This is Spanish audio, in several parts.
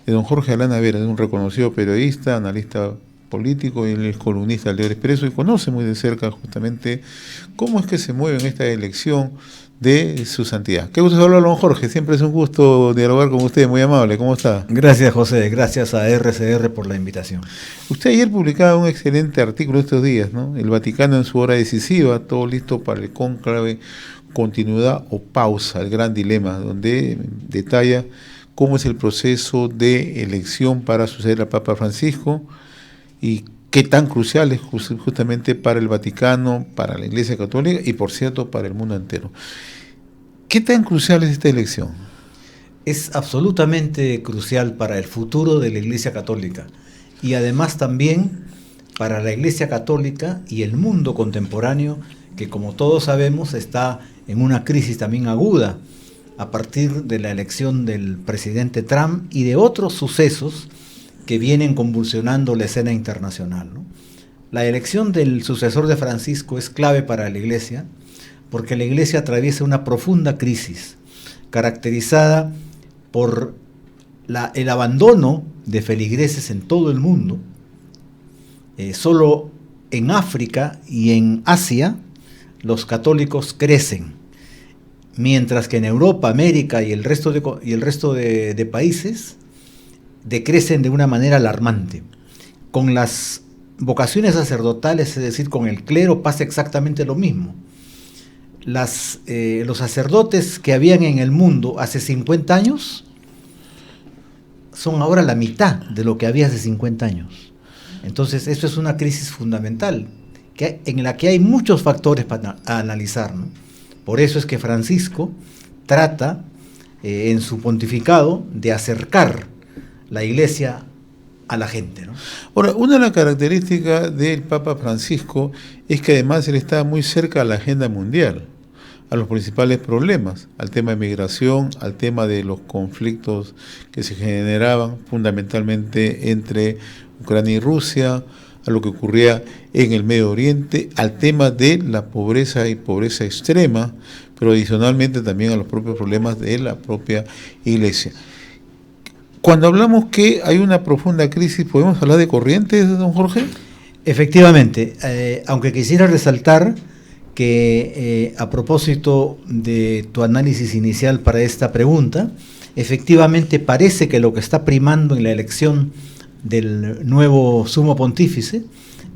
de don Jorge Alana Vera, de un reconocido periodista, analista político, y él es columnista del Diario Expreso y conoce muy de cerca justamente cómo es que se mueve en esta elección de su santidad. Qué gusto hablar, don Jorge, siempre es un gusto dialogar con usted, muy amable, ¿cómo está? Gracias, José, gracias a RCR por la invitación. Usted ayer publicaba un excelente artículo estos días, ¿no? El Vaticano en su hora decisiva, todo listo para el cónclave, continuidad o pausa, el gran dilema, donde detalla cómo es el proceso de elección para suceder al Papa Francisco y qué tan crucial es justamente para el Vaticano, para la Iglesia Católica y, por cierto, para el mundo entero. ¿Qué tan crucial es esta elección? Es absolutamente crucial para el futuro de la Iglesia Católica y además también para la Iglesia Católica y el mundo contemporáneo, que como todos sabemos está en una crisis también aguda a partir de la elección del presidente Trump y de otros sucesos que vienen convulsionando la escena internacional, ¿no? La elección del sucesor de Francisco es clave para la Iglesia, porque la Iglesia atraviesa una profunda crisis, caracterizada por el abandono de feligreses en todo el mundo. Solo en África y en Asia los católicos crecen, mientras que en Europa, América y el resto de países decrecen de una manera alarmante. Con las vocaciones sacerdotales, es decir, con el clero, pasa exactamente lo mismo. Los sacerdotes que habían en el mundo hace 50 años son ahora la mitad de lo que había hace 50 años. Entonces, eso es una crisis fundamental, en la que hay muchos factores para analizar, ¿no? Por eso es que Francisco trata, en su pontificado, de acercar la Iglesia a la gente, ¿no? Ahora, una de las características del Papa Francisco es que además él está muy cerca a la agenda mundial, a los principales problemas, al tema de migración, al tema de los conflictos que se generaban fundamentalmente entre Ucrania y Rusia, a lo que ocurría en el Medio Oriente, al tema de la pobreza y pobreza extrema, pero adicionalmente también a los propios problemas de la propia Iglesia. Cuando hablamos que hay una profunda crisis, ¿podemos hablar de corrientes, don Jorge? Efectivamente, aunque quisiera resaltar que a propósito de tu análisis inicial para esta pregunta, efectivamente parece que lo que está primando en la elección del nuevo sumo pontífice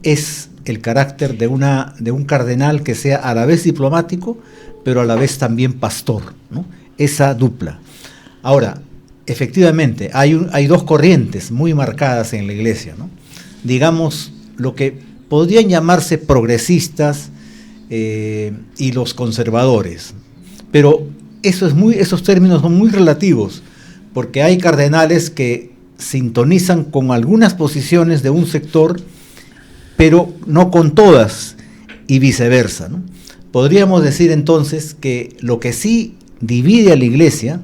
es el carácter de un cardenal que sea a la vez diplomático, pero a la vez también pastor, ¿no? Esa dupla. Ahora, efectivamente, hay dos corrientes muy marcadas en la Iglesia, ¿no? Digamos, lo que podrían llamarse progresistas y los conservadores. Pero esos términos son muy relativos, porque hay cardenales que sintonizan con algunas posiciones de un sector, pero no con todas, y viceversa, ¿no? Podríamos decir entonces que lo que sí divide a la Iglesia,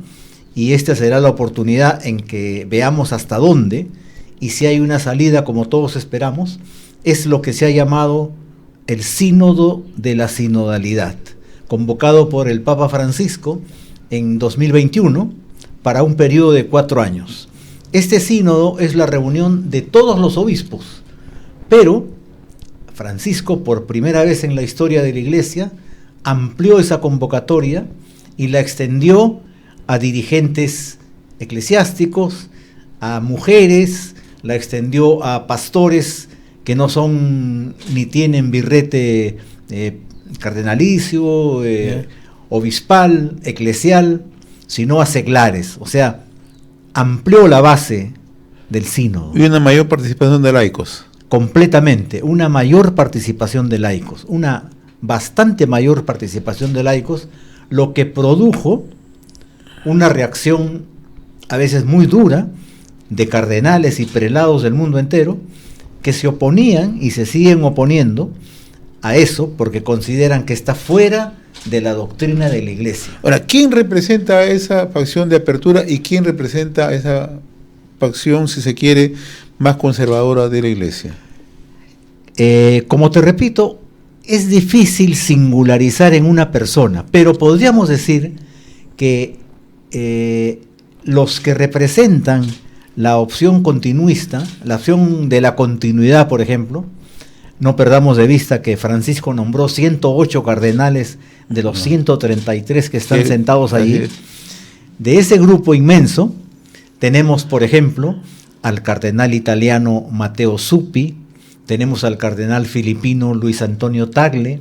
y esta será la oportunidad en que veamos hasta dónde, y si hay una salida como todos esperamos, es lo que se ha llamado el Sínodo de la Sinodalidad, convocado por el Papa Francisco en 2021 para un periodo de 4 años. Este sínodo es la reunión de todos los obispos, pero Francisco, por primera vez en la historia de la Iglesia, amplió esa convocatoria y la extendió a dirigentes eclesiásticos, a mujeres, la extendió a pastores que no son ni tienen birrete cardenalicio, obispal, eclesial, sino a seglares, o sea, amplió la base del sínodo. Y una mayor participación de laicos. Completamente, una mayor participación de laicos, una bastante mayor participación de laicos, lo que produjo una reacción a veces muy dura de cardenales y prelados del mundo entero que se oponían y se siguen oponiendo a eso porque consideran que está fuera de la doctrina de la Iglesia. Ahora, ¿quién representa esa facción de apertura y quién representa esa facción, si se quiere, más conservadora de la Iglesia? Como te repito, es difícil singularizar en una persona, pero podríamos decir que los que representan la opción continuista, la opción de la continuidad, por ejemplo. No perdamos de vista que Francisco nombró 108 cardenales de los 133 que están sentados allí. De ese grupo inmenso tenemos, por ejemplo, al cardenal italiano Matteo Zuppi, tenemos al cardenal filipino Luis Antonio Tagle,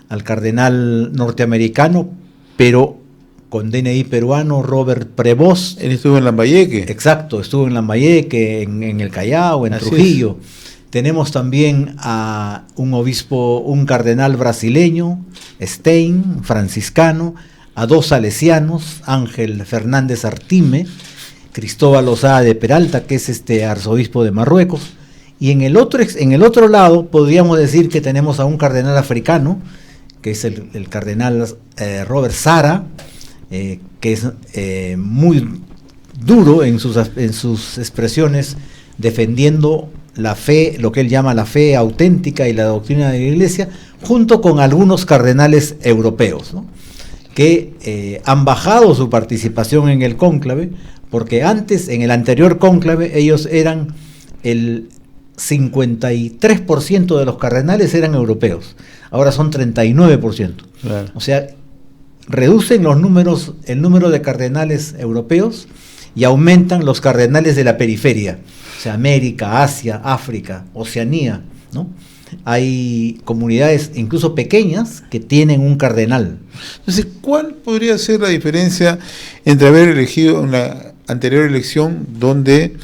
al cardenal norteamericano, pero con DNI peruano, Robert Prevost. Él estuvo en Lambayeque. Exacto, estuvo en Lambayeque, en el Callao, en Trujillo. Tenemos también a un obispo, un cardenal brasileño, Stein, franciscano, a 2 salesianos, Ángel Fernández Artime, Cristóbal Osada de Peralta, que es arzobispo de Marruecos, y en el otro lado podríamos decir que tenemos a un cardenal africano, que es el cardenal Robert Sara, que es muy duro en sus expresiones, defendiendo la fe, lo que él llama la fe auténtica y la doctrina de la Iglesia, junto con algunos cardenales europeos, ¿no?, que han bajado su participación en el cónclave, porque antes, en el anterior cónclave, ellos eran el 53% de los cardenales eran europeos, ahora son 39%. Claro. O sea, reducen el número de cardenales europeos y aumentan los cardenales de la periferia, o sea, América, Asia, África, Oceanía, ¿no? Hay comunidades incluso pequeñas que tienen un cardenal. Entonces, ¿cuál podría ser la diferencia entre haber elegido en la anterior elección, donde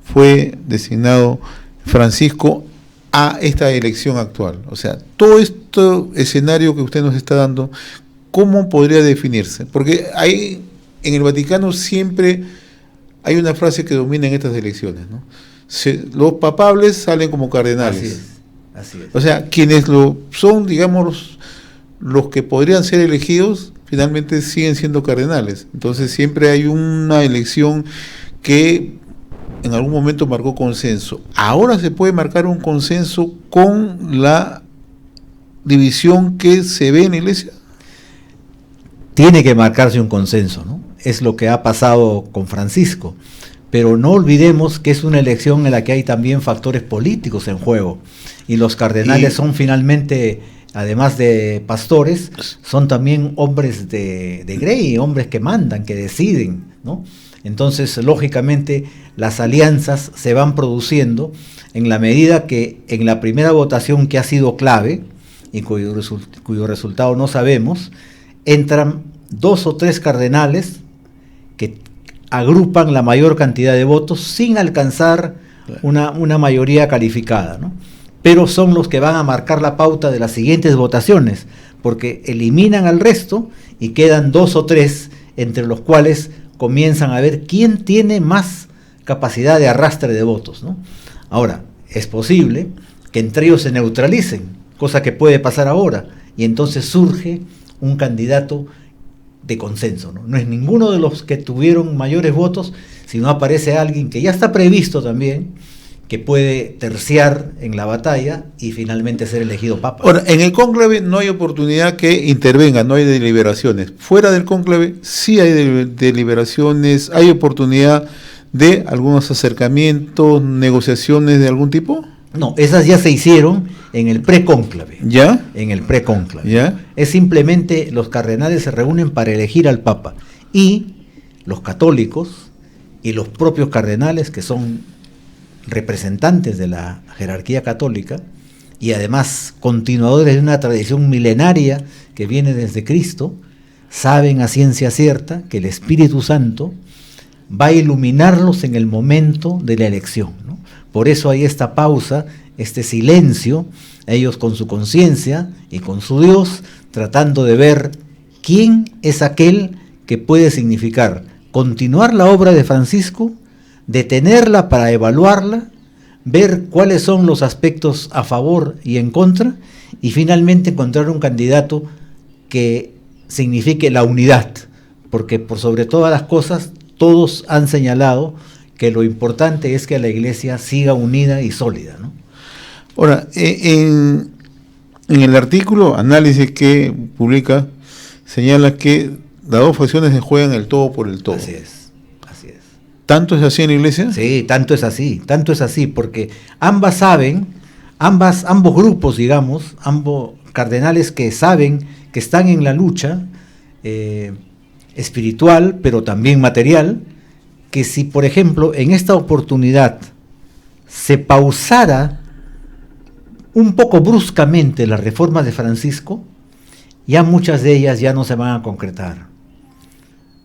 fue designado Francisco, a esta elección actual? O sea, todo este escenario que usted nos está dando, ¿cómo podría definirse? Porque en el Vaticano siempre hay una frase que domina en estas elecciones, ¿no? Los papables salen como cardenales. Así es. O sea, quienes son, digamos, los que podrían ser elegidos, finalmente siguen siendo cardenales. Entonces siempre hay una elección que en algún momento marcó consenso. Ahora se puede marcar un consenso con la división que se ve en la Iglesia. Tiene que marcarse un consenso, ¿no? Es lo que ha pasado con Francisco. Pero no olvidemos que es una elección en la que hay también factores políticos en juego. Y los cardenales son finalmente, además de pastores, son también hombres de grey, hombres que mandan, que deciden, ¿no? Entonces, lógicamente, las alianzas se van produciendo en la medida que en la primera votación, que ha sido clave, y cuyo resultado no sabemos, entran 2 o 3 cardenales que agrupan la mayor cantidad de votos sin alcanzar una mayoría calificada, ¿no? Pero son los que van a marcar la pauta de las siguientes votaciones, porque eliminan al resto y quedan 2 o 3, entre los cuales comienzan a ver quién tiene más capacidad de arrastre de votos, ¿no? Ahora, es posible que entre ellos se neutralicen, cosa que puede pasar ahora, y entonces surge un candidato de consenso, ¿no? No es ninguno de los que tuvieron mayores votos, sino aparece alguien que ya está previsto también, que puede terciar en la batalla y finalmente ser elegido papa. Ahora, en el cónclave no hay oportunidad que intervenga, no hay deliberaciones. Fuera del cónclave sí hay deliberaciones, hay oportunidad de algunos acercamientos, negociaciones de algún tipo. No, esas ya se hicieron en el precónclave. ¿Ya? En el precónclave. ¿Ya? Es simplemente los cardenales se reúnen para elegir al papa, y los católicos y los propios cardenales, que son representantes de la jerarquía católica y además continuadores de una tradición milenaria que viene desde Cristo, saben a ciencia cierta que el Espíritu Santo va a iluminarlos en el momento de la elección, ¿no? Por eso hay esta pausa, este silencio, ellos con su conciencia y con su Dios, tratando de ver quién es aquel que puede significar continuar la obra de Francisco, detenerla para evaluarla, ver cuáles son los aspectos a favor y en contra, y finalmente encontrar un candidato que signifique la unidad, porque por sobre todas las cosas todos han señalado que lo importante es que la Iglesia siga unida y sólida, ¿no? Ahora, en el artículo, análisis que publica, señala que las dos facciones se juegan el todo por el todo. Así es, así es. ¿Tanto es así en la iglesia? Sí, tanto es así, porque ambas saben, ambos grupos, digamos, ambos cardenales que saben que están en la lucha espiritual, pero también material, que si, por ejemplo, en esta oportunidad se pausara un poco bruscamente las reformas de Francisco, ya muchas de ellas ya no se van a concretar,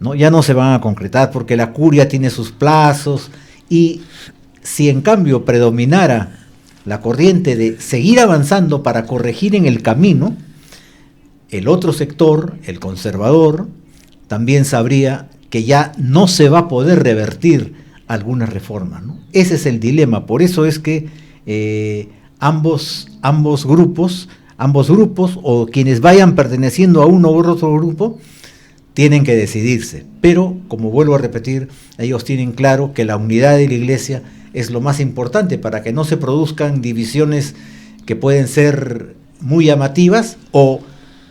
¿no? Ya no se van a concretar porque la curia tiene sus plazos, y si en cambio predominara la corriente de seguir avanzando para corregir en el camino, el otro sector, el conservador, también sabría que ya no se va a poder revertir algunas reformas, ¿no? Ese es el dilema. Por eso es que ambos grupos o quienes vayan perteneciendo a uno u otro grupo tienen que decidirse. Pero, como vuelvo a repetir, ellos tienen claro que la unidad de la iglesia es lo más importante para que no se produzcan divisiones que pueden ser muy llamativas, o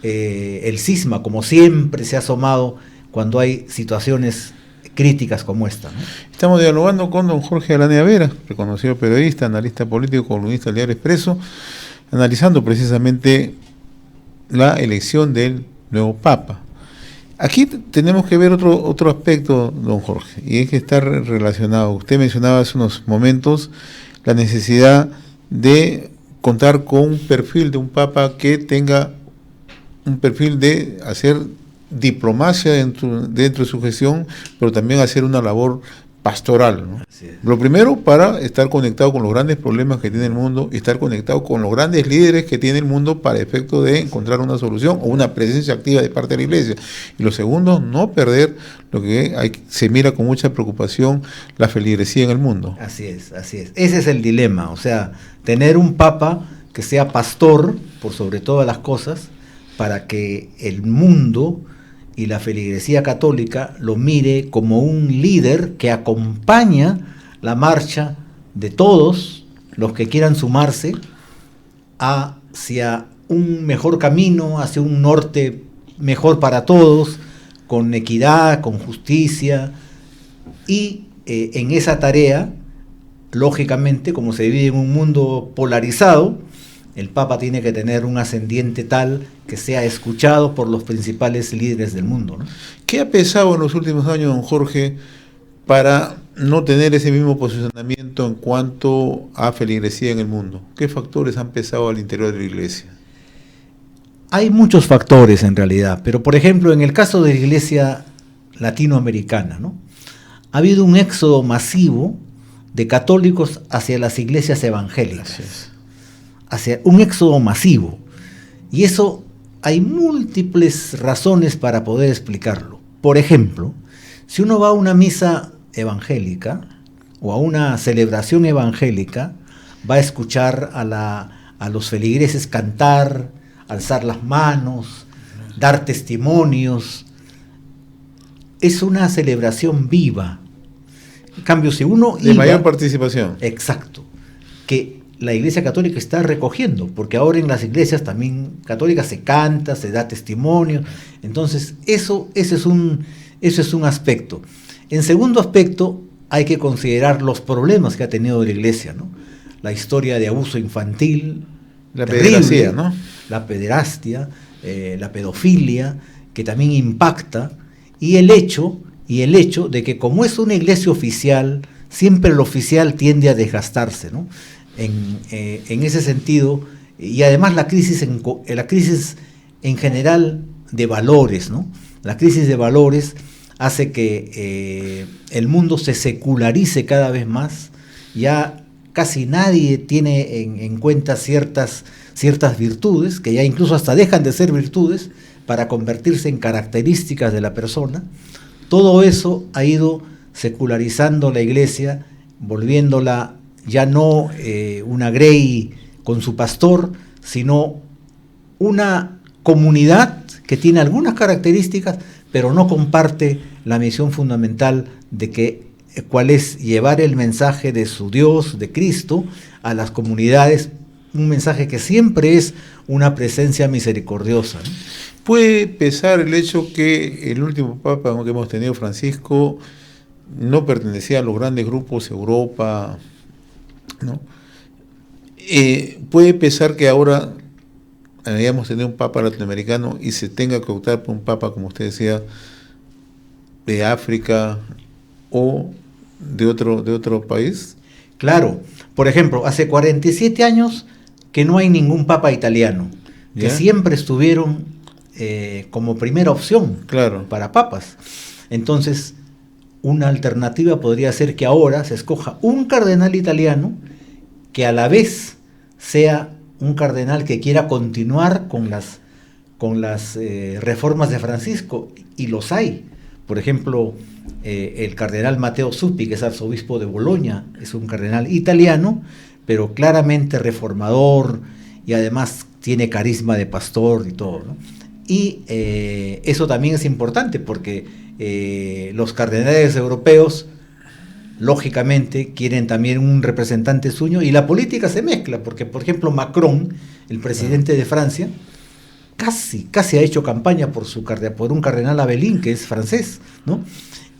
el cisma, como siempre se ha asomado cuando hay situaciones críticas como esta, ¿no? Estamos dialogando con don Jorge Alanea Vera, reconocido periodista, analista político, columnista del Diario Expreso, analizando precisamente la elección del nuevo Papa. Aquí tenemos que ver otro aspecto, don Jorge, y es que está relacionado. Usted mencionaba hace unos momentos la necesidad de contar con un perfil de un Papa que tenga un perfil de hacer diplomacia dentro de su gestión, pero también hacer una labor pastoral, ¿no? Lo primero, para estar conectado con los grandes problemas que tiene el mundo, y estar conectado con los grandes líderes que tiene el mundo para efecto de encontrar una solución o una presencia activa de parte de la iglesia. Y lo segundo, no perder lo que se mira con mucha preocupación, la feligresía en el mundo. Así es. Ese es el dilema, o sea, tener un papa que sea pastor por sobre todas las cosas, para que el mundo y la feligresía católica lo mire como un líder que acompaña la marcha de todos los que quieran sumarse hacia un mejor camino, hacia un norte mejor para todos, con equidad, con justicia, y en esa tarea, lógicamente, como se vive en un mundo polarizado, el Papa tiene que tener un ascendiente tal que sea escuchado por los principales líderes del mundo, ¿no? ¿Qué ha pesado en los últimos años, don Jorge, para no tener ese mismo posicionamiento en cuanto a feligresía en el mundo? ¿Qué factores han pesado al interior de la iglesia? Hay muchos factores en realidad, pero por ejemplo en el caso de la iglesia latinoamericana, ¿no?, ha habido un éxodo masivo de católicos hacia las iglesias evangélicas. Hacia un éxodo masivo, y eso hay múltiples razones para poder explicarlo. Por ejemplo, si uno va a una misa evangélica o a una celebración evangélica, va a escuchar a los feligreses cantar, alzar las manos, dar testimonios. Es una celebración viva. En cambio, si uno de mayor participación. Exacto. Que la Iglesia Católica está recogiendo, porque ahora en las iglesias también católicas se canta, se da testimonio. Entonces, ese es un aspecto. En segundo aspecto, hay que considerar los problemas que ha tenido la iglesia, ¿no? La historia de abuso infantil, la pederastia, ¿no? La pederastia, la pedofilia, que también impacta, y el hecho de que, como es una iglesia oficial, siempre el oficial tiende a desgastarse, ¿no? En ese sentido, y además la crisis en general de valores, ¿no? La crisis de valores hace que el mundo se secularice cada vez más. Ya casi nadie tiene en cuenta ciertas virtudes, que ya incluso hasta dejan de ser virtudes para convertirse en características de la persona. Todo eso ha ido secularizando la iglesia, volviéndola ya no una grey con su pastor, sino una comunidad que tiene algunas características, pero no comparte la misión fundamental de cuál es llevar el mensaje de su Dios, de Cristo, a las comunidades, un mensaje que siempre es una presencia misericordiosa, ¿no? ¿Puede pesar el hecho que el último Papa que hemos tenido, Francisco, no pertenecía a los grandes grupos Europa, ¿no? Puede pensar que ahora hayamos tenido un papa latinoamericano y se tenga que optar por un papa, como usted decía, de África o de otro país. Claro, por ejemplo, hace 47 años que no hay ningún papa italiano, que ¿Ya? siempre estuvieron como primera opción Claro. para papas. Entonces, una alternativa podría ser que ahora se escoja un cardenal italiano que a la vez sea un cardenal que quiera continuar con las reformas de Francisco, y los hay. Por ejemplo, el cardenal Matteo Zuppi, que es arzobispo de Bolonia, es un cardenal italiano, pero claramente reformador, y además tiene carisma de pastor y todo, ¿no? Y eso también es importante porque los cardenales europeos, lógicamente, quieren también un representante suyo, y la política se mezcla, porque, por ejemplo, Macron, el presidente de Francia, casi ha hecho campaña por un cardenal Abelín, que es francés, ¿no?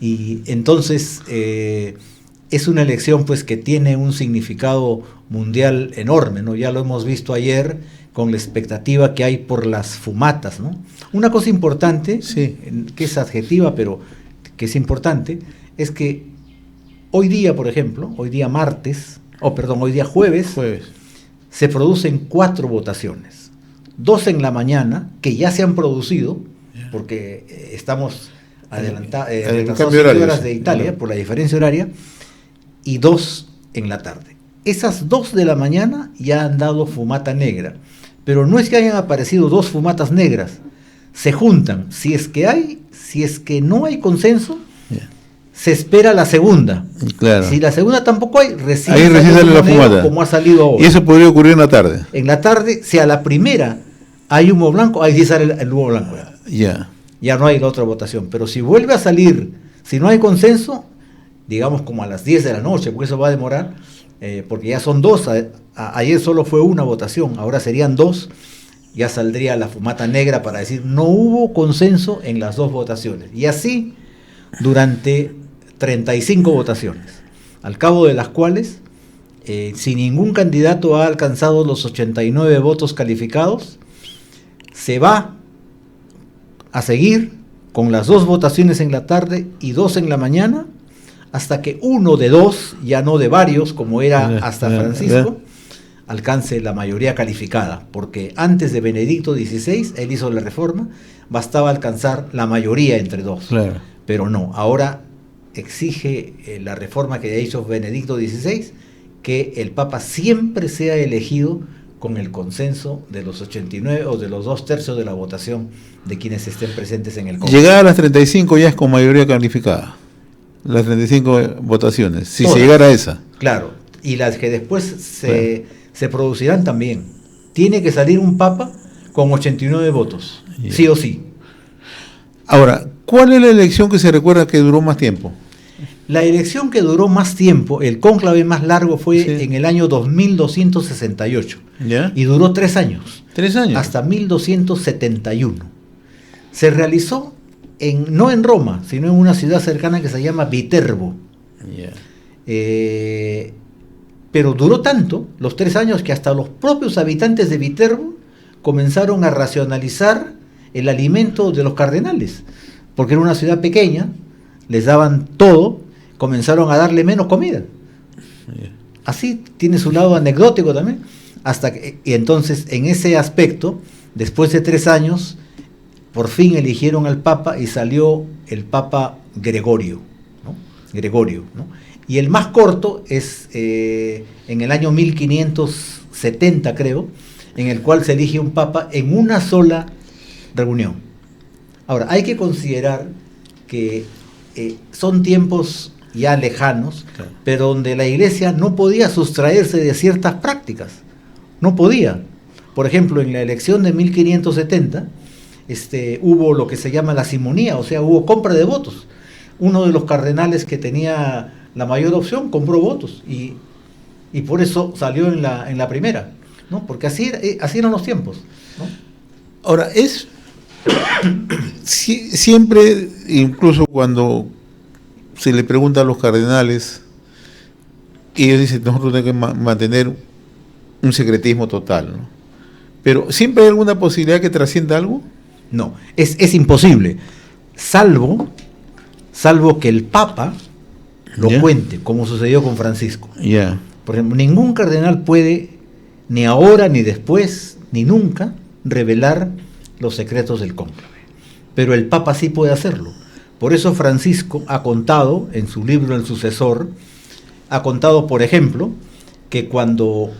Y entonces es una elección, pues, que tiene un significado mundial enorme, ¿no? Ya lo hemos visto ayer con la expectativa que hay por las fumatas, ¿no? Una cosa importante, Sí. que es adjetiva, pero que es importante, es que hoy día, por ejemplo, hoy día jueves, se producen 4 votaciones. 2 en la mañana, que ya se han producido, porque estamos adelantados 7 horas de Italia, por la diferencia horaria, y 2 en la tarde. Esas 2 de la mañana ya han dado fumata negra, pero no es que hayan aparecido 2 fumatas negras, se juntan. Si es que no hay consenso, se espera la segunda. Claro. Si la segunda tampoco hay, recién sale la fumata. como ha salido ahora. Y eso podría ocurrir en la tarde. En la tarde, si a la primera hay humo blanco, ahí sí sale el humo blanco. Ya. Ya no hay la otra votación. Pero si vuelve a salir, si no hay consenso, digamos como a las 10 de la noche, porque eso va a demorar, porque ya son 2. Ayer solo fue una votación, ahora serían 2. Ya saldría la fumata negra para decir no hubo consenso en las 2 votaciones. Y así durante 35 votaciones, al cabo de las cuales, si ningún candidato ha alcanzado los 89 votos calificados, se va a seguir con las 2 votaciones en la tarde y 2 en la mañana, hasta que uno de 2, ya no de varios, como era hasta Francisco, alcance la mayoría calificada, porque antes de Benedicto XVI, él hizo la reforma, bastaba alcanzar la mayoría entre 2. Claro. Pero no, ahora exige la reforma que hizo Benedicto XVI, que el Papa siempre sea elegido con el consenso de los 89 o de los 2/3 de la votación de quienes estén presentes en el Congreso. Llegar a las 35 ya es con mayoría calificada. Las 35 votaciones, si Todas. se llegara a esa. Claro, y las que después se producirán también. Tiene que salir un Papa con 89 votos, sí o sí. Ahora, ¿cuál es la elección que se recuerda que duró más tiempo? La elección que duró más tiempo, el cónclave más largo, fue en el año 2268. ¿Ya? Y duró 3 años. 3 años. Hasta 1271. Se realizó no en Roma, sino en una ciudad cercana que se llama Viterbo. Yeah. Pero duró tanto, los 3 años, que hasta los propios habitantes de Viterbo comenzaron a racionalizar el alimento de los cardenales, porque era una ciudad pequeña, les daban todo, comenzaron a darle menos comida. Así tiene su lado anecdótico también. Y entonces, en ese aspecto, después de 3 años, por fin eligieron al Papa y salió el Papa Gregorio, ¿no? Y el más corto es en el año 1570, creo, en el cual se elige un Papa en una sola reunión. Ahora, hay que considerar que son tiempos ya lejanos, claro, pero donde la Iglesia no podía sustraerse de ciertas prácticas. No podía. Por ejemplo, en la elección de 1570 hubo lo que se llama la simonía, o sea, hubo compra de votos. Uno de los cardenales que tenía la mayor opción compró votos y por eso salió en la primera, ¿no? Porque así eran los tiempos, ¿no? Ahora, siempre, incluso cuando se le pregunta a los cardenales y ellos dicen, nosotros tenemos que mantener un secretismo total, ¿no? Pero ¿siempre hay alguna posibilidad que trascienda algo? No, es imposible, salvo que el Papa lo cuente, como sucedió con Francisco. Por ejemplo, ningún cardenal puede, ni ahora, ni después, ni nunca, revelar los secretos del cónclave. Pero el Papa sí puede hacerlo. Por eso Francisco ha contado, en su libro El Sucesor, ha contado, por ejemplo, que cuando,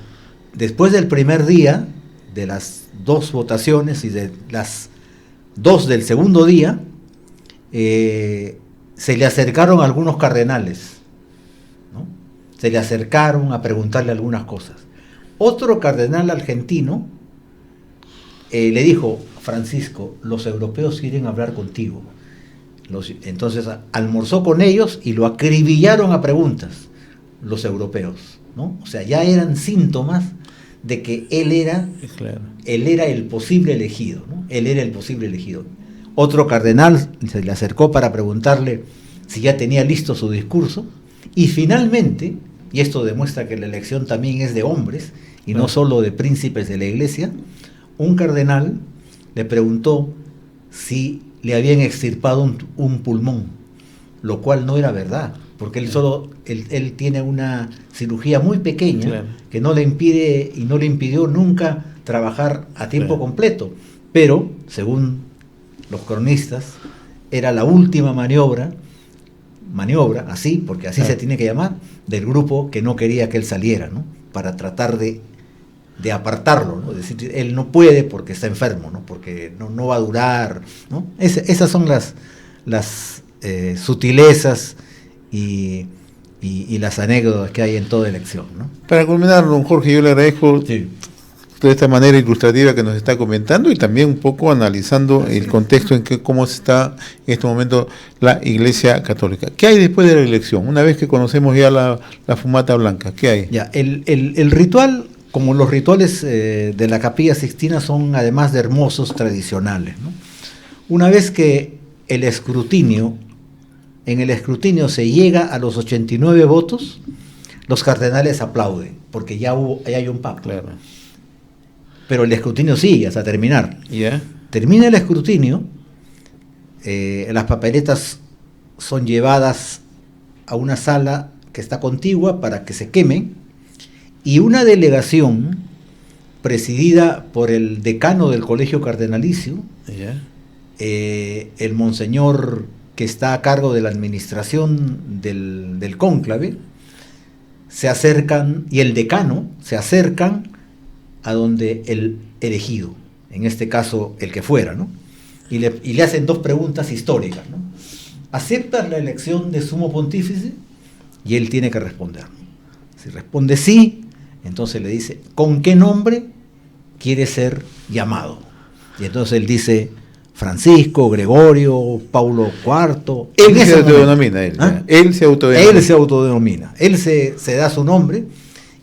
después del primer día, de las 2 votaciones y de las 2 del segundo día, se le acercaron algunos cardenales, ¿no? Se le acercaron a preguntarle algunas cosas. Otro cardenal argentino le dijo, Francisco, los europeos quieren hablar contigo. Entonces almorzó con ellos y lo acribillaron a preguntas, los europeos, ¿no? O sea, ya eran síntomas de que él era el posible elegido, ¿no? Él era el posible elegido. Otro cardenal se le acercó para preguntarle si ya tenía listo su discurso, y finalmente, y esto demuestra que la elección también es de hombres y no solo de príncipes de la iglesia, un cardenal le preguntó si le habían extirpado un pulmón, lo cual no era verdad, porque él tiene una cirugía muy pequeña que no le impide y no le impidió nunca trabajar a tiempo completo, pero según los cronistas era la última maniobra, así, porque así se tiene que llamar, del grupo que no quería que él saliera, ¿no? Para tratar de apartarlo, ¿no? Es decir, él no puede porque está enfermo, ¿no? Porque no va a durar, ¿no? Esas son las sutilezas y las anécdotas que hay en toda elección, ¿no? Para culminar, don Jorge, yo le agradezco de esta manera ilustrativa que nos está comentando y también un poco analizando el contexto en cómo está en este momento la Iglesia Católica. ¿Qué hay después de la elección? Una vez que conocemos ya la fumata blanca, ¿qué hay? Ya, el ritual, como los rituales de la Capilla Sixtina, son además de hermosos tradicionales, ¿no? Una vez que en el escrutinio se llega a los 89 votos, los cardenales aplauden, porque ya hay un papa. Claro. Pero el escrutinio sigue hasta terminar. Termina el escrutinio, las papeletas son llevadas a una sala que está contigua para que se quemen, y una delegación presidida por el decano del Colegio Cardenalicio, el monseñor que está a cargo de la administración del cónclave, se acercan, y el decano se acercan a donde el elegido, en este caso el que fuera, ¿no? Y le hacen 2 preguntas históricas, ¿no? ¿Aceptas la elección de sumo pontífice? Y él tiene que responder, ¿no? Si responde sí, entonces le dice, ¿con qué nombre quiere ser llamado? Y entonces él dice, Francisco, Gregorio, Paulo IV. Él se autodenomina. Él se autodenomina. Él se da su nombre,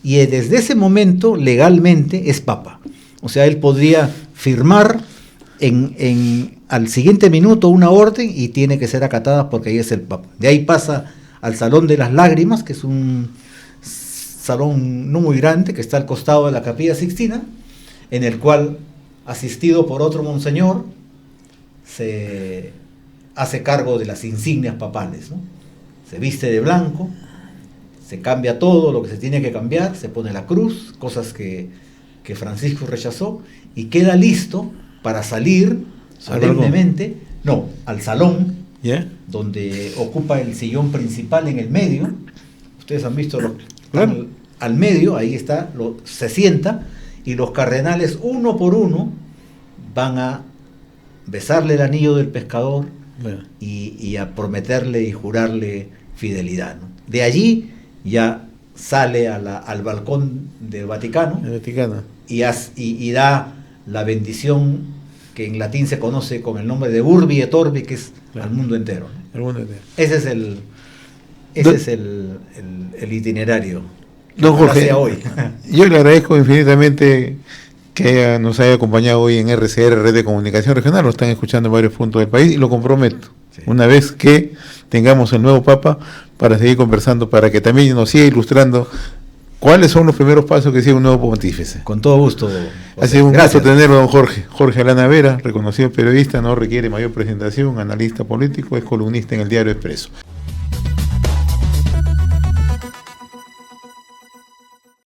y desde ese momento legalmente es papa. O sea, él podría firmar al siguiente minuto una orden y tiene que ser acatada porque ahí es el papa. De ahí pasa al Salón de las Lágrimas, que es un salón no muy grande que está al costado de la Capilla Sixtina, en el cual, asistido por otro monseñor, se hace cargo de las insignias papales, ¿no? Se viste de blanco, se cambia todo lo que se tiene que cambiar, se pone la cruz, cosas que Francisco rechazó, y queda listo para salir solemnemente, al salón, donde ocupa el sillón principal en el medio. Ustedes han visto al medio, ahí está, se sienta, y los cardenales uno por uno van a besarle el anillo del pescador y a prometerle y jurarle fidelidad, ¿no? De allí ya sale al balcón del Vaticano, y da la bendición que en latín se conoce con el nombre de Urbi et Orbi, que es al mundo entero, ¿no? El mundo entero. Ese es el itinerario. Don Jorge, hoy. Yo le agradezco infinitamente que nos haya acompañado hoy en RCR, Red de Comunicación Regional. Lo están escuchando en varios puntos del país y lo comprometo. una vez que tengamos el nuevo Papa, para seguir conversando, para que también nos siga ilustrando cuáles son los primeros pasos que sigue un nuevo pontífice. Con todo gusto, José. Ha sido un gusto tenerlo, don Jorge. Jorge Alana Vera, reconocido periodista, no requiere mayor presentación, analista político, es columnista en el Diario Expreso.